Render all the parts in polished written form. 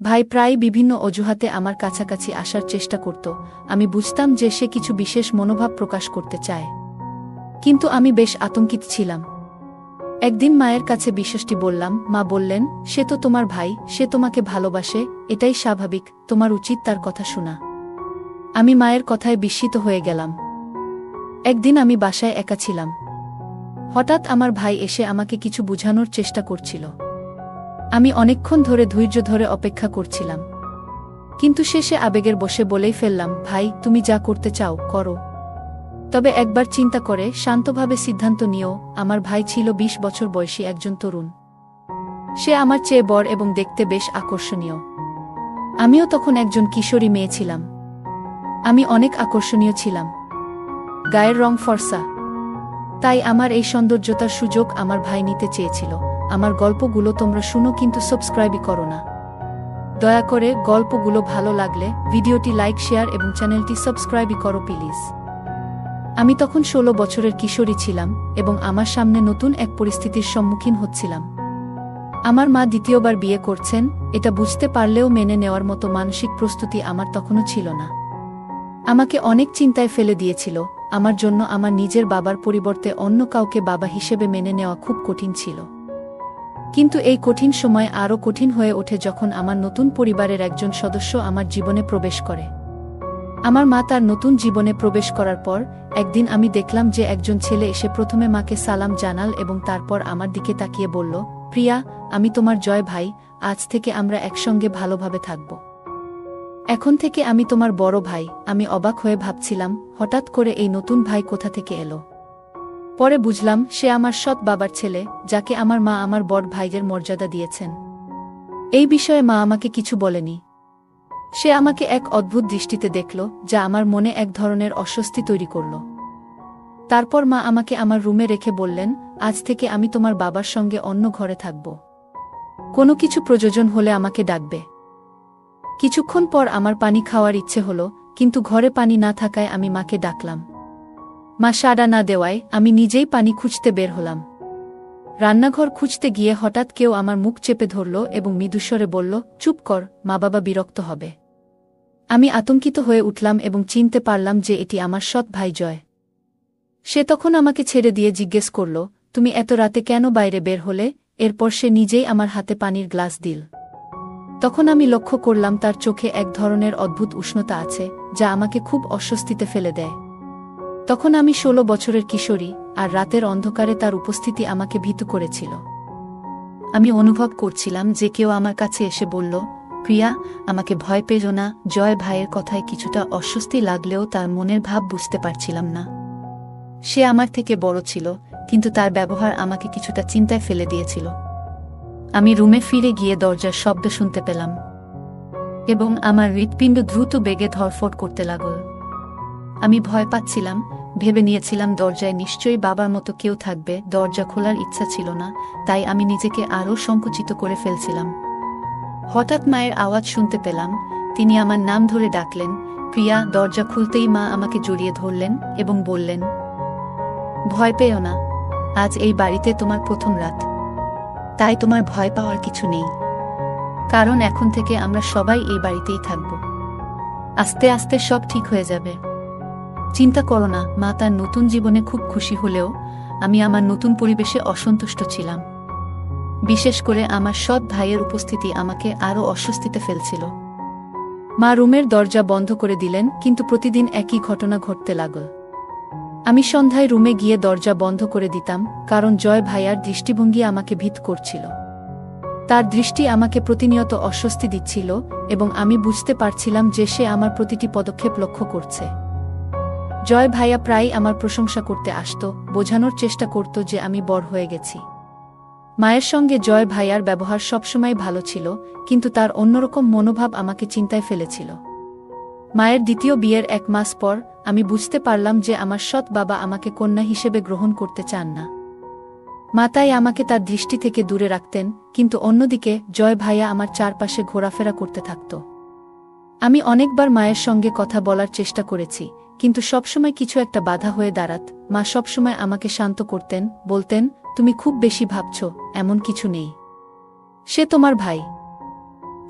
ভাই প্রায় বিভিন্ন অজুহাতে আমার কাছাকাছি আসার চেষ্টা করত। আমি বুঝতাম যে সে কিছু বিশেষ মনোভাব প্রকাশ করতে চায়, কিন্তু আমি বেশ আতঙ্কিত ছিলাম। একদিন মায়ের কাছে বিষয়টি বললাম। মা বললেন, সে তো তোমার ভাই, সে তোমাকে ভালোবাসে, এটাই স্বাভাবিক, তোমার উচিত তার কথা শোনা। আমি মায়ের কথায় বিস্মিত হয়ে গেলাম। একদিন আমি বাসায় একা ছিলাম। হঠাৎ আমার ভাই এসে আমাকে কিছু বোঝানোর চেষ্টা করছিল। আমি অনেকক্ষণ ধরে ধৈর্য ধরে অপেক্ষা করছিলাম, কিন্তু শেষে আবেগের বশে বলেই ফেললাম, ভাই তুমি যা করতে চাও করো, তবে একবার চিন্তা করে শান্তভাবে সিদ্ধান্ত নিও। আমার ভাই ছিল ২০ বছর বয়সী একজন তরুণ। সে আমার চেয়ে বড় এবং দেখতে বেশ আকর্ষণীয়। আমিও তখন একজন কিশোরী মেয়ে ছিলাম। আমি অনেক আকর্ষণীয় ছিলাম, গায়ের রং ফর্সা, তাই আমার এই সৌন্দর্যতার সুযোগ আমার ভাই নিতে চেয়েছিল। আমার গল্পগুলো তোমরা শুনো, কিন্তু সাবস্ক্রাইবই করো না। দয়া করে গল্পগুলো ভালো লাগলে ভিডিওটি লাইক, শেয়ার এবং চ্যানেলটি সাবস্ক্রাইবই করো প্লিজ। আমি তখন ১৬ বছরের কিশোরী ছিলাম এবং আমার সামনে নতুন এক পরিস্থিতির সম্মুখীন হচ্ছিলাম। আমার মা দ্বিতীয়বার বিয়ে করছেন, এটা বুঝতে পারলেও মেনে নেওয়ার মতো মানসিক প্রস্তুতি আমার তখনও ছিল না। আমাকে অনেক চিন্তায় ফেলে দিয়েছিল। আমার জন্য আমার নিজের বাবার পরিবর্তে অন্য কাউকে বাবা হিসেবে মেনে নেওয়া খুব কঠিন ছিল। কিন্তু এই কঠিন সময় আরও কঠিন হয়ে ওঠে যখন আমার নতুন পরিবারের একজন সদস্য আমার জীবনে প্রবেশ করে। আমার মা তার নতুন জীবনে প্রবেশ করার পর একদিন আমি দেখলাম যে একজন ছেলে এসে প্রথমে মাকে সালাম জানাল এবং তারপর আমার দিকে তাকিয়ে বলল, প্রিয়া, আমি তোমার জয় ভাই, আজ থেকে আমরা একসঙ্গে ভালোভাবে থাকব। এখন থেকে আমি তোমার বড় ভাই। আমি অবাক হয়ে ভাবছিলাম, হঠাৎ করে এই নতুন ভাই কোথা থেকে এলো। পরে বুঝলাম সে আমার সৎ বাবার ছেলে, যাকে আমার মা আমার বড় ভাইয়ের মর্যাদা দিয়েছেন। এই বিষয়ে মা আমাকে কিছু বলেনি। সে আমাকে এক অদ্ভুত দৃষ্টিতে দেখল, যা আমার মনে এক ধরনের অস্বস্তি তৈরি করল। তারপর মা আমাকে আমার রুমে রেখে বললেন, আজ থেকে আমি তোমার বাবার সঙ্গে অন্য ঘরে থাকব। কোনো কিছু প্রয়োজন হলে আমাকে ডাকবে। কিছুক্ষণ পর আমার পানি খাওয়ার ইচ্ছে হলো, কিন্তু ঘরে পানি না থাকায় আমি মাকে ডাকলাম। মা সাড়া না দেওয়ায় আমি নিজেই পানি খুঁজতে বের হলাম। রান্নাঘর খুঁজতে গিয়ে হঠাৎ কেউ আমার মুখ চেপে ধরল এবং মৃদুস্বরে বলল, চুপ কর, মা বাবা বিরক্ত হবে। আমি আতঙ্কিত হয়ে উঠলাম এবং চিনতে পারলাম যে এটি আমার সৎ ভাই জয়। সে তখন আমাকে ছেড়ে দিয়ে জিজ্ঞেস করল, তুমি এত রাতে কেন বাইরে বের হলে? এরপর সে নিজেই আমার হাতে পানির গ্লাস দিল। তখন আমি লক্ষ্য করলাম তার চোখে এক ধরনের অদ্ভুত উষ্ণতা আছে, যা আমাকে খুব অস্বস্তিতে ফেলে দেয়। তখন আমি ১৬ বছরের কিশোরী, আর রাতের অন্ধকারে তার উপস্থিতি আমাকে ভীতু করেছিল। আমি অনুভব করছিলাম যে কেউ আমার কাছে এসে বলল, প্রিয়া, আমাকে ভয় পেও না। জয় ভাইয়ের কথায় কিছুটা অস্বস্তি লাগলেও তার মনের ভাব বুঝতে পারছিলাম না। সে আমার থেকে বড় ছিল, কিন্তু তার ব্যবহার আমাকে কিছুটা চিন্তায় ফেলে দিয়েছিল। আমি রুমে ফিরে গিয়ে দরজার শব্দ শুনতে পেলাম এবং আমার হৃৎপিণ্ড দ্রুত বেগে ধড়ফড় করতে লাগল। আমি ভয় পাচ্ছিলাম, ভেবে নিয়েছিলাম দরজায় নিশ্চয়ই বাবার মতো কেউ থাকবে। দরজা খোলার ইচ্ছা ছিল না, তাই আমি নিজেকে আরও সংকুচিত করে ফেলছিলাম। হঠাৎ মায়ের আওয়াজ শুনতে পেলাম। তিনি আমার নাম ধরে ডাকলেন, প্রিয়া। দরজা খুলতেই মা আমাকে জড়িয়ে ধরলেন এবং বললেন, ভয় পেও না, আজ এই বাড়িতে তোমার প্রথম রাত, তাই তোমার ভয় পাওয়ার কিছু নেই, কারণ এখন থেকে আমরা সবাই এই বাড়িতেই থাকব। আস্তে আস্তে সব ঠিক হয়ে যাবে, চিন্তা করো না। মা তার নতুন জীবনে খুব খুশি হলেও আমি আমার নতুন পরিবেশে অসন্তুষ্ট ছিলাম। বিশেষ করে আমার সৎ ভাইয়ের উপস্থিতি আমাকে আরও অস্বস্তিতে ফেলছিল। মা রুমের দরজা বন্ধ করে দিলেন, কিন্তু প্রতিদিন একই ঘটনা ঘটতে লাগল। আমি সন্ধ্যায় রুমে গিয়ে দরজা বন্ধ করে দিতাম, কারণ জয় ভাইয়ার দৃষ্টিভঙ্গি আমাকে ভীত করছিল। তার দৃষ্টি আমাকে প্রতিনিয়ত অস্বস্তি দিচ্ছিল এবং আমি বুঝতে পারছিলাম যে সে আমার প্রতিটি পদক্ষেপ লক্ষ্য করছে। জয় ভাইয়া প্রায়ই আমার প্রশংসা করতে আসত, বোঝানোর চেষ্টা করত যে আমি বড় হয়ে গেছি। মায়ের সঙ্গে জয় ভাইয়ার ব্যবহার সবসময় ভালো ছিল, কিন্তু তার অন্যরকম মনোভাব আমাকে চিন্তায় ফেলেছিল। মায়ের দ্বিতীয় বিয়ের ১ মাস পর আমি বুঝতে পারলাম যে আমার সৎ বাবা আমাকে কন্যা হিসেবে গ্রহণ করতে চান না। মা তাই আমাকে তার দৃষ্টি থেকে দূরে রাখতেন, কিন্তু অন্যদিকে জয় ভাইয়া আমার চারপাশে ঘোরাফেরা করতে থাকত। আমি অনেকবার মায়ের সঙ্গে কথা বলার চেষ্টা করেছি, কিন্তু সবসময় কিছু একটা বাধা হয়ে দাঁড়াত। মা সবসময় আমাকে শান্ত করতেন, বলতেন, তুমি খুব বেশি ভাবছ, এমন কিছু নেই, সে তোমার ভাই।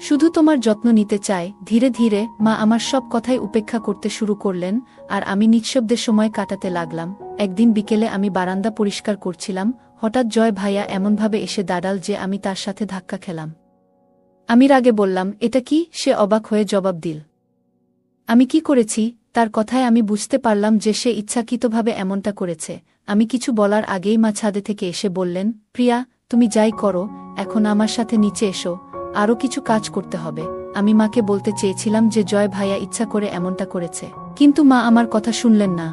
শুধু তোমার যত্ন নিতে চায়। ধীরে ধীরে মা আমার সব কথাই উপেক্ষা করতে শুরু করলেন, আর আমি নিঃশব্দে সময় কাটাতে লাগলাম। একদিন বিকেলে আমি বারান্দা পরিষ্কার করছিলাম, হঠাৎ জয় ভাইয়া এমনভাবে এসে দাঁড়াল যে আমি তার সাথে ধাক্কা খেলাম। আমি রাগে বললাম, এটা কি? সে অবাক হয়ে জবাব দিল, আমি কি করেছি? তার কথায় আমি বুঝতে পারলাম যে সে ইচ্ছাকৃতভাবে এমনটা করেছে। আমি কিছু বলার আগেই মা ছাদে থেকে এসে বললেন, প্রিয়া, তুমি যাই করো, এখন আমার সাথে নিচে এসো, আরও কিছু কাজ করতে হবে। আমি মাকে বলতে চেয়েছিলাম যে জয় ভাইয়া ইচ্ছা করে এমনটা করেছে, কিন্তু মা আমার কথা শুনলেন না।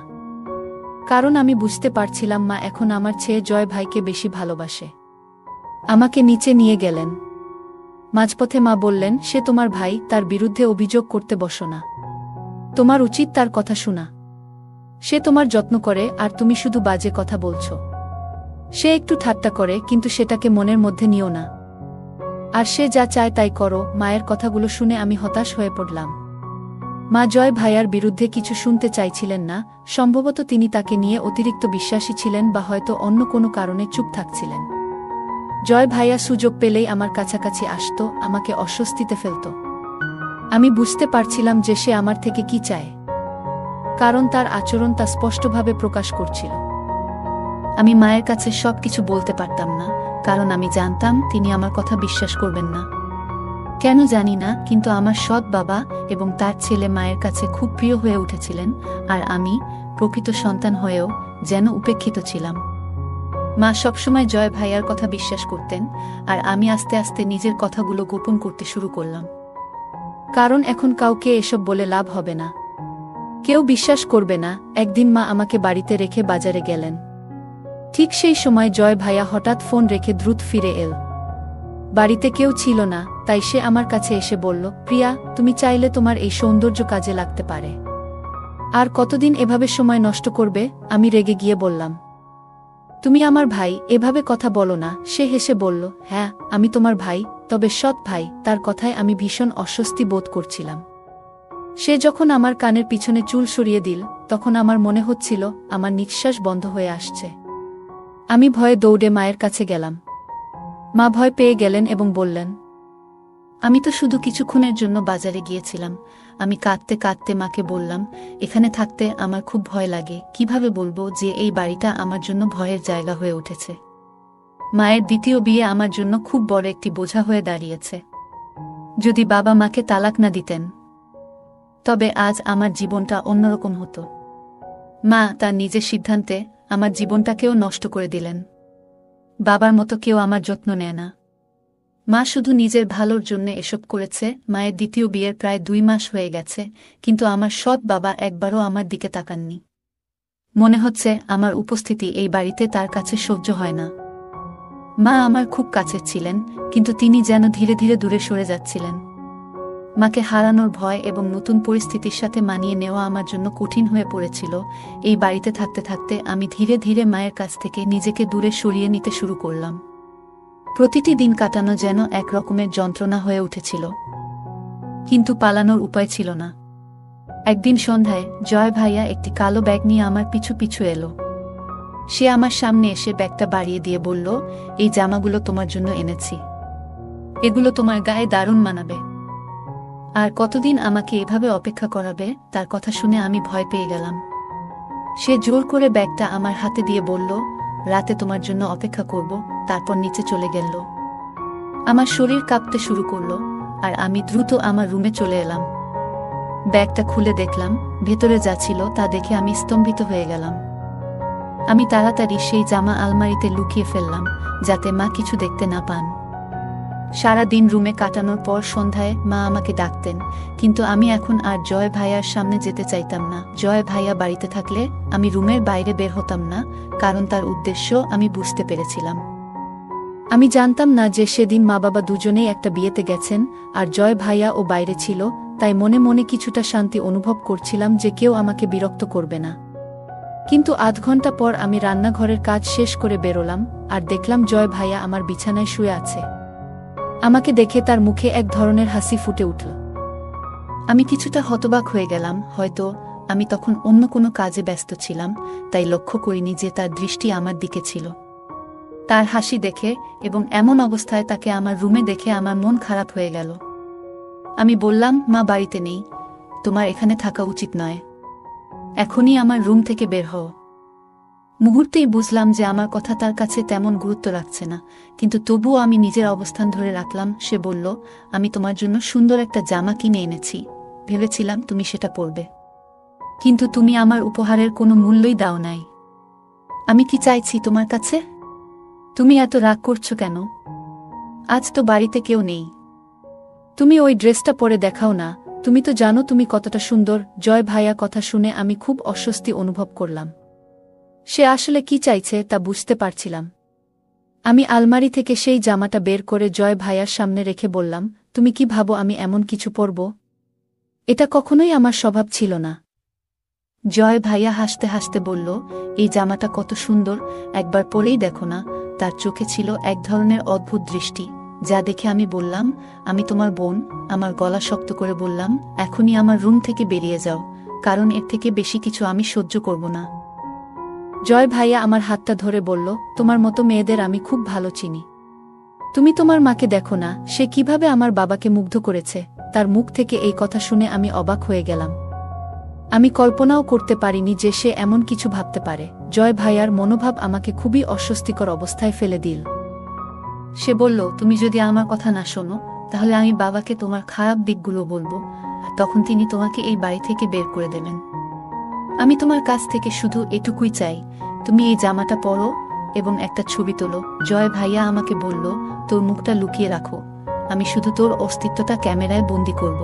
কারণ আমি বুঝতে পারছিলাম মা এখন আমার চেয়ে জয় ভাইকে বেশি ভালোবাসে। আমাকে নিচে নিয়ে গেলেন। মাঝপথে মা বললেন, সে তোমার ভাই, তার বিরুদ্ধে অভিযোগ করতে বসো না। তোমার উচিত তার কথা শোনা। সে তোমার যত্ন করে, আর তুমি শুধু বাজে কথা বলছো। সে একটু ঠাট্টা করে, কিন্তু সেটাকে মনের মধ্যে নিও না। আর সে যা চায় তাই করো। মায়ের কথাগুলো শুনে আমি হতাশ হয়ে পড়লাম। মা জয় ভাইয়ার বিরুদ্ধে কিছু শুনতে চাইছিলেন না। সম্ভবত তিনি তাকে নিয়ে অতিরিক্ত বিশ্বাসী ছিলেন, বা হয়তো অন্য কোনো কারণে চুপ থাকছিলেন। জয় ভাইয়া সুযোগ পেলেই আমার কাছাকাছি আসত, আমাকে অস্বস্তিতে ফেলত। আমি বুঝতে পারছিলাম যে সে আমার থেকে কি চায়, কারণ তার আচরণ তা স্পষ্টভাবে প্রকাশ করছিল। আমি মায়ের কাছে সবকিছু বলতে পারতাম না, কারণ আমি জানতাম তিনি আমার কথা বিশ্বাস করবেন না। কেন জানি না, কিন্তু আমার সৎ বাবা এবং তার ছেলে মায়ের কাছে খুব প্রিয় হয়ে উঠেছিলেন, আর আমি, প্রকৃত সন্তান হয়েও, যেন উপেক্ষিত ছিলাম। মা সবসময় জয় ভাইয়ার কথা বিশ্বাস করতেন, আর আমি আস্তে আস্তে নিজের কথাগুলো গোপন করতে শুরু করলাম। কারণ এখন কাউকে এসব বলে লাভ হবে না, কেউ বিশ্বাস করবে না। একদিন মা আমাকে বাড়িতে রেখে বাজারে গেলেন। ঠিক সেই সময় জয় ভাইয়া হঠাৎ ফোন রেখে দ্রুত ফিরে এল। বাড়িতে কেউ ছিল না, তাই সে আমার কাছে এসে বলল, প্রিয়া, তুমি চাইলে তোমার এই সৌন্দর্য কাজে লাগতে পারে। আর কতদিন এভাবে সময় নষ্ট করবে? আমি রেগে গিয়ে বললাম, তুমি আমার ভাই, এভাবে কথা বলো না। সে হেসে বলল, হ্যাঁ, আমি তোমার ভাই, তবে সৎ ভাই। তার কথায় আমি ভীষণ অস্বস্তি বোধ করছিলাম। সে যখন আমার কানের পিছনে চুল সরিয়ে দিল, তখন আমার মনে হচ্ছিল আমার নিঃশ্বাস বন্ধ হয়ে আসছে। আমি ভয়ে দৌড়ে মায়ের কাছে গেলাম। মা ভয় পেয়ে গেলেন এবং বললেন, আমি তো শুধু কিছুক্ষণের জন্য বাজারে গিয়েছিলাম। আমি কাঁদতে কাঁদতে মাকে বললাম, এখানে থাকতে আমার খুব ভয় লাগে। কিভাবে বলবো যে এই বাড়িটা আমার জন্য ভয়ের জায়গা হয়ে উঠেছে? মায়ের দ্বিতীয় বিয়ে আমার জন্য খুব বড় একটি বোঝা হয়ে দাঁড়িয়েছে। যদি বাবা মাকে তালাক না দিতেন, তবে আজ আমার জীবনটা অন্যরকম হতো। মা তার নিজের সিদ্ধান্তে আমার জীবনটাকেও নষ্ট করে দিলেন। বাবার মতো কেউ আমার যত্ন নেয় না। মা শুধু নিজের ভালোর জন্য এসব করেছে। মায়ের দ্বিতীয় বিয়ের প্রায় 2 মাস হয়ে গেছে, কিন্তু আমার সৎ বাবা একবারও আমার দিকে তাকাননি। মনে হচ্ছে আমার উপস্থিতি এই বাড়িতে তার কাছে সহ্য হয় না। মা আমার খুব কাছের ছিলেন, কিন্তু তিনি যেন ধীরে ধীরে দূরে সরে যাচ্ছিলেন। মাকে হারানোর ভয় এবং নতুন পরিস্থিতির সাথে মানিয়ে নেওয়া আমার জন্য কঠিন হয়ে পড়েছিল। এই বাড়িতে থাকতে থাকতে আমি ধীরে ধীরে মায়ের কাছ থেকে নিজেকে দূরে সরিয়ে নিতে শুরু করলাম। প্রতিটি দিন কাটানো যেন এক রকমের যন্ত্রণা হয়ে উঠেছিল, কিন্তু পালানোর উপায় ছিল না। একদিন সন্ধ্যায় জয় ভাইয়া একটি কালো ব্যাগ নিয়ে আমার পিছু পিছু এলো। সে আমার সামনে এসে ব্যাগটা বাড়িয়ে দিয়ে বলল, এই জামাগুলো তোমার জন্য এনেছি। এগুলো তোমার গায়ে দারুণ মানাবে। আর কতদিন আমাকে এভাবে অপেক্ষা করাবে? তার কথা শুনে আমি ভয় পেয়ে গেলাম। সে জোর করে ব্যাগটা আমার হাতে দিয়ে বলল, রাতে তোমার জন্য অপেক্ষা করব। তারপর নিচে চলে গেল। আমার শরীর কাঁপতে শুরু করলো, আর আমি দ্রুত আমার রুমে চলে এলাম। ব্যাগটা খুলে দেখলাম, ভেতরে যা ছিল তা দেখে আমি স্তম্ভিত হয়ে গেলাম। আমি তাড়াতাড়ি সেই জামা আলমারিতে লুকিয়ে ফেললাম, যাতে মা কিছু দেখতে না পান। সারা দিন রুমে কাটানোর পর সন্ধ্যায় মা আমাকে ডাকতেন, কিন্তু আমি এখন আর জয় ভাইয়ার সামনে যেতে চাইতাম না। জয় ভাইয়া বাড়িতে থাকলে আমি রুমের বাইরে বের হতাম না, কারণ তার উদ্দেশ্য আমি বুঝতে পেরেছিলাম। আমি জানতাম না যে সেদিন মা বাবা দুজনেই একটা বিয়েতে গেছেন, আর জয় ভাইয়া ও বাইরে ছিল। তাই মনে মনে কিছুটা শান্তি অনুভব করছিলাম যে কেউ আমাকে বিরক্ত করবে না। কিন্তু আধ ঘন্টা পর আমি রান্নাঘরের কাজ শেষ করে বেরোলাম, আর দেখলাম জয় ভাইয়া আমার বিছানায় শুয়ে আছে। আমাকে দেখে তার মুখে এক ধরনের হাসি ফুটে উঠল। আমি কিছুটা হতবাক হয়ে গেলাম। হয়তো আমি তখন অন্য কোনো কাজে ব্যস্ত ছিলাম, তাই লক্ষ্য করিনি যে তার দৃষ্টি আমার দিকে ছিল। তার হাসি দেখে এবং এমন অবস্থায় তাকে আমার রুমে দেখে আমার মন খারাপ হয়ে গেল। আমি বললাম, মা বাড়িতে নেই, তোমার এখানে থাকা উচিত নয়, এখনই আমার রুম থেকে বের হও। মুহূর্তেই বুঝলাম যে আমার কথা তার কাছে তেমন গুরুত্ব রাখছে না, কিন্তু তবুও আমি নিজের অবস্থান ধরে রাখলাম। সে বলল, আমি তোমার জন্য সুন্দর একটা জামা কিনে এনেছি, ভেবেছিলাম তুমি সেটা পরবে, কিন্তু তুমি আমার উপহারের কোনো মূল্যই দাও নাই। আমি কি চাইছি তোমার কাছে? তুমি এত রাগ করছো কেন? আজ তো বাড়িতে কেউ নেই, তুমি ওই ড্রেসটা পরে দেখাও না, তুমি তো জানো তুমি কতটা সুন্দর। জয় ভাইয়া কথা শুনে আমি খুব অস্বস্তি অনুভব করলাম। সে আসলে কি চাইছে তা বুঝতে পারছিলাম। আমি আলমারি থেকে সেই জামাটা বের করে জয় ভাইয়ার সামনে রেখে বললাম, তুমি কি ভাবো আমি এমন কিছু পরব? এটা কখনোই আমার স্বভাব ছিল না। জয় ভাইয়া হাসতে হাসতে বলল, এই জামাটা কত সুন্দর, একবার পরেই দেখো না। তার চোখে ছিল এক ধরনের অদ্ভুত দৃষ্টি, যা দেখে আমি বললাম, আমি তোমার বোন। আমার গলা শক্ত করে বললাম, এখনই আমার রুম থেকে বেরিয়ে যাও, কারণ এর থেকে বেশি কিছু আমি সহ্য করব না। জয় ভাইয়া আমার হাতটা ধরে বলল, তোমার মতো মেয়েদের আমি খুব ভালো চিনি। তুমি তোমার মাকে দেখো না, সে কিভাবে আমার বাবাকে মুগ্ধ করেছে। তার মুখ থেকে এই কথা শুনে আমি অবাক হয়ে গেলাম। আমি কল্পনাও করতে পারিনি যে সে এমন কিছু ভাবতে পারে। জয় ভাইয়ার মনোভাব আমাকে খুবই অস্বস্তিকর অবস্থায় ফেলে দিল। সে বলল, তুমি যদি আমার কথা না শোনো, তাহলে আমি বাবাকে তোমার খারাপ দিকগুলো বলবো, আর তখন তিনি তোমাকে এই বাড়ি থেকে বের করে দেবেন। আমি তোমার কাছ থেকে শুধু এটুকুই চাই, তুমি এই জামাটা পরো এবং একটা ছবি তোলো। জয় ভাইয়া আমাকে বলল, তোর মুখটা লুকিয়ে রাখো, আমি শুধু তোর অস্তিত্বটা ক্যামেরায় বন্দি করব।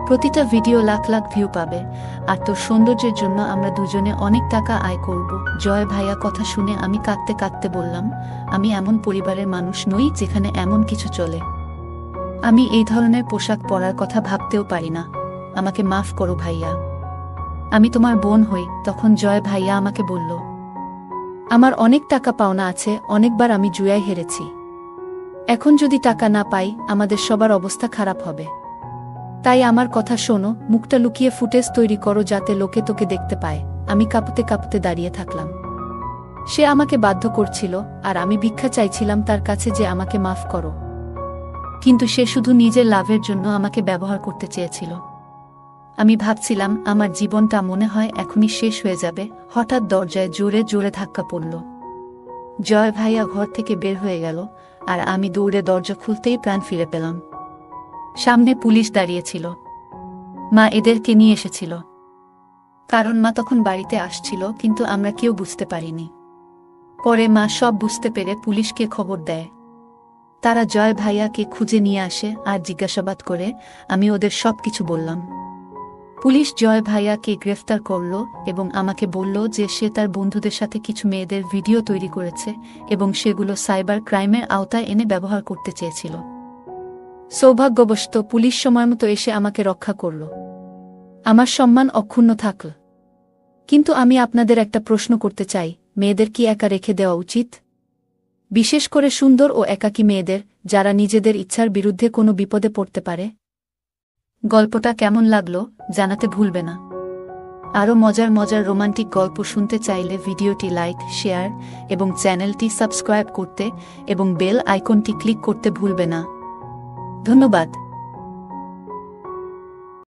প্রতিটা ভিডিও লাখ লাখ ভিউ পাবে, আর তোর সৌন্দর্যের জন্য আমরা দুজনে অনেক টাকা আয় করব। জয় ভাইয়া কথা শুনে আমি কাঁদতে কাঁদতে বললাম, আমি এমন পরিবারের মানুষ নই যেখানে এমন কিছু চলে। আমি এই ধরনের পোশাক পরার কথা ভাবতেও পারি না, আমাকে মাফ করো ভাইয়া, আমি তোমার বোন হই। তখন জয় ভাইয়া আমাকে বলল, আমার অনেক টাকা পাওনা আছে, অনেকবার আমি জুয়ায় হেরেছি, এখন যদি টাকা না পাই আমাদের সবার অবস্থা খারাপ হবে। তাই আমার কথা শোনো, মুখটা লুকিয়ে ফুটেজ তৈরি করো যাতে লোকে তোকে দেখতে পায়। আমি কাঁপতে কাঁপতে দাঁড়িয়ে থাকলাম। সে আমাকে বাধ্য করছিল, আর আমি ভিক্ষা চাইছিলাম তার কাছে যে আমাকে মাফ করো, কিন্তু সে শুধু নিজের লাভের জন্য আমাকে ব্যবহার করতে চেয়েছিল। আমি ভাবছিলাম আমার জীবনটা মনে হয় এখনই শেষ হয়ে যাবে। হঠাৎ দরজায় জোরে জোরে ধাক্কা পড়ল। জয় ভাইয়া ঘর থেকে বের হয়ে গেল, আর আমি দৌড়ে দরজা খুলতেই প্রাণ ফিরে পেলাম। সামনে পুলিশ দাঁড়িয়েছিল। মা এদেরকে নিয়ে এসেছিল, কারণ মা তখন বাড়িতে আসছিল, কিন্তু আমরা কেউ বুঝতে পারিনি। পরে মা সব বুঝতে পেরে পুলিশকে খবর দেয়। তারা জয় ভাইয়াকে খুঁজে নিয়ে আসে আর জিজ্ঞাসাবাদ করে। আমি ওদের সব কিছু বললাম। পুলিশ জয় ভাইয়াকে গ্রেফতার করল এবং আমাকে বলল যে সে তার বন্ধুদের সাথে কিছু মেয়েদের ভিডিও তৈরি করেছে এবং সেগুলো সাইবার ক্রাইমের আওতায় এনে ব্যবহার করতে চেয়েছিল। সৌভাগ্যবশত পুলিশ সময়মতো এসে আমাকে রক্ষা করল। আমার সম্মান অক্ষুণ্ণ থাকল। কিন্তু আমি আপনাদের একটা প্রশ্ন করতে চাই, মেয়েদের কি একা রেখে দেওয়া উচিত? বিশেষ করে সুন্দর ও একাকী মেয়েদের, যারা নিজেদের ইচ্ছার বিরুদ্ধে কোনো বিপদে পড়তে পারে? গল্পটা কেমন লাগলো জানাতে ভুলবে না। আরও মজার মজার রোমান্টিক গল্প শুনতে চাইলে ভিডিওটি লাইক, শেয়ার এবং চ্যানেলটি সাবস্ক্রাইব করতে এবং বেল আইকনটি ক্লিক করতে ভুলবে না। ধন্যবাদ।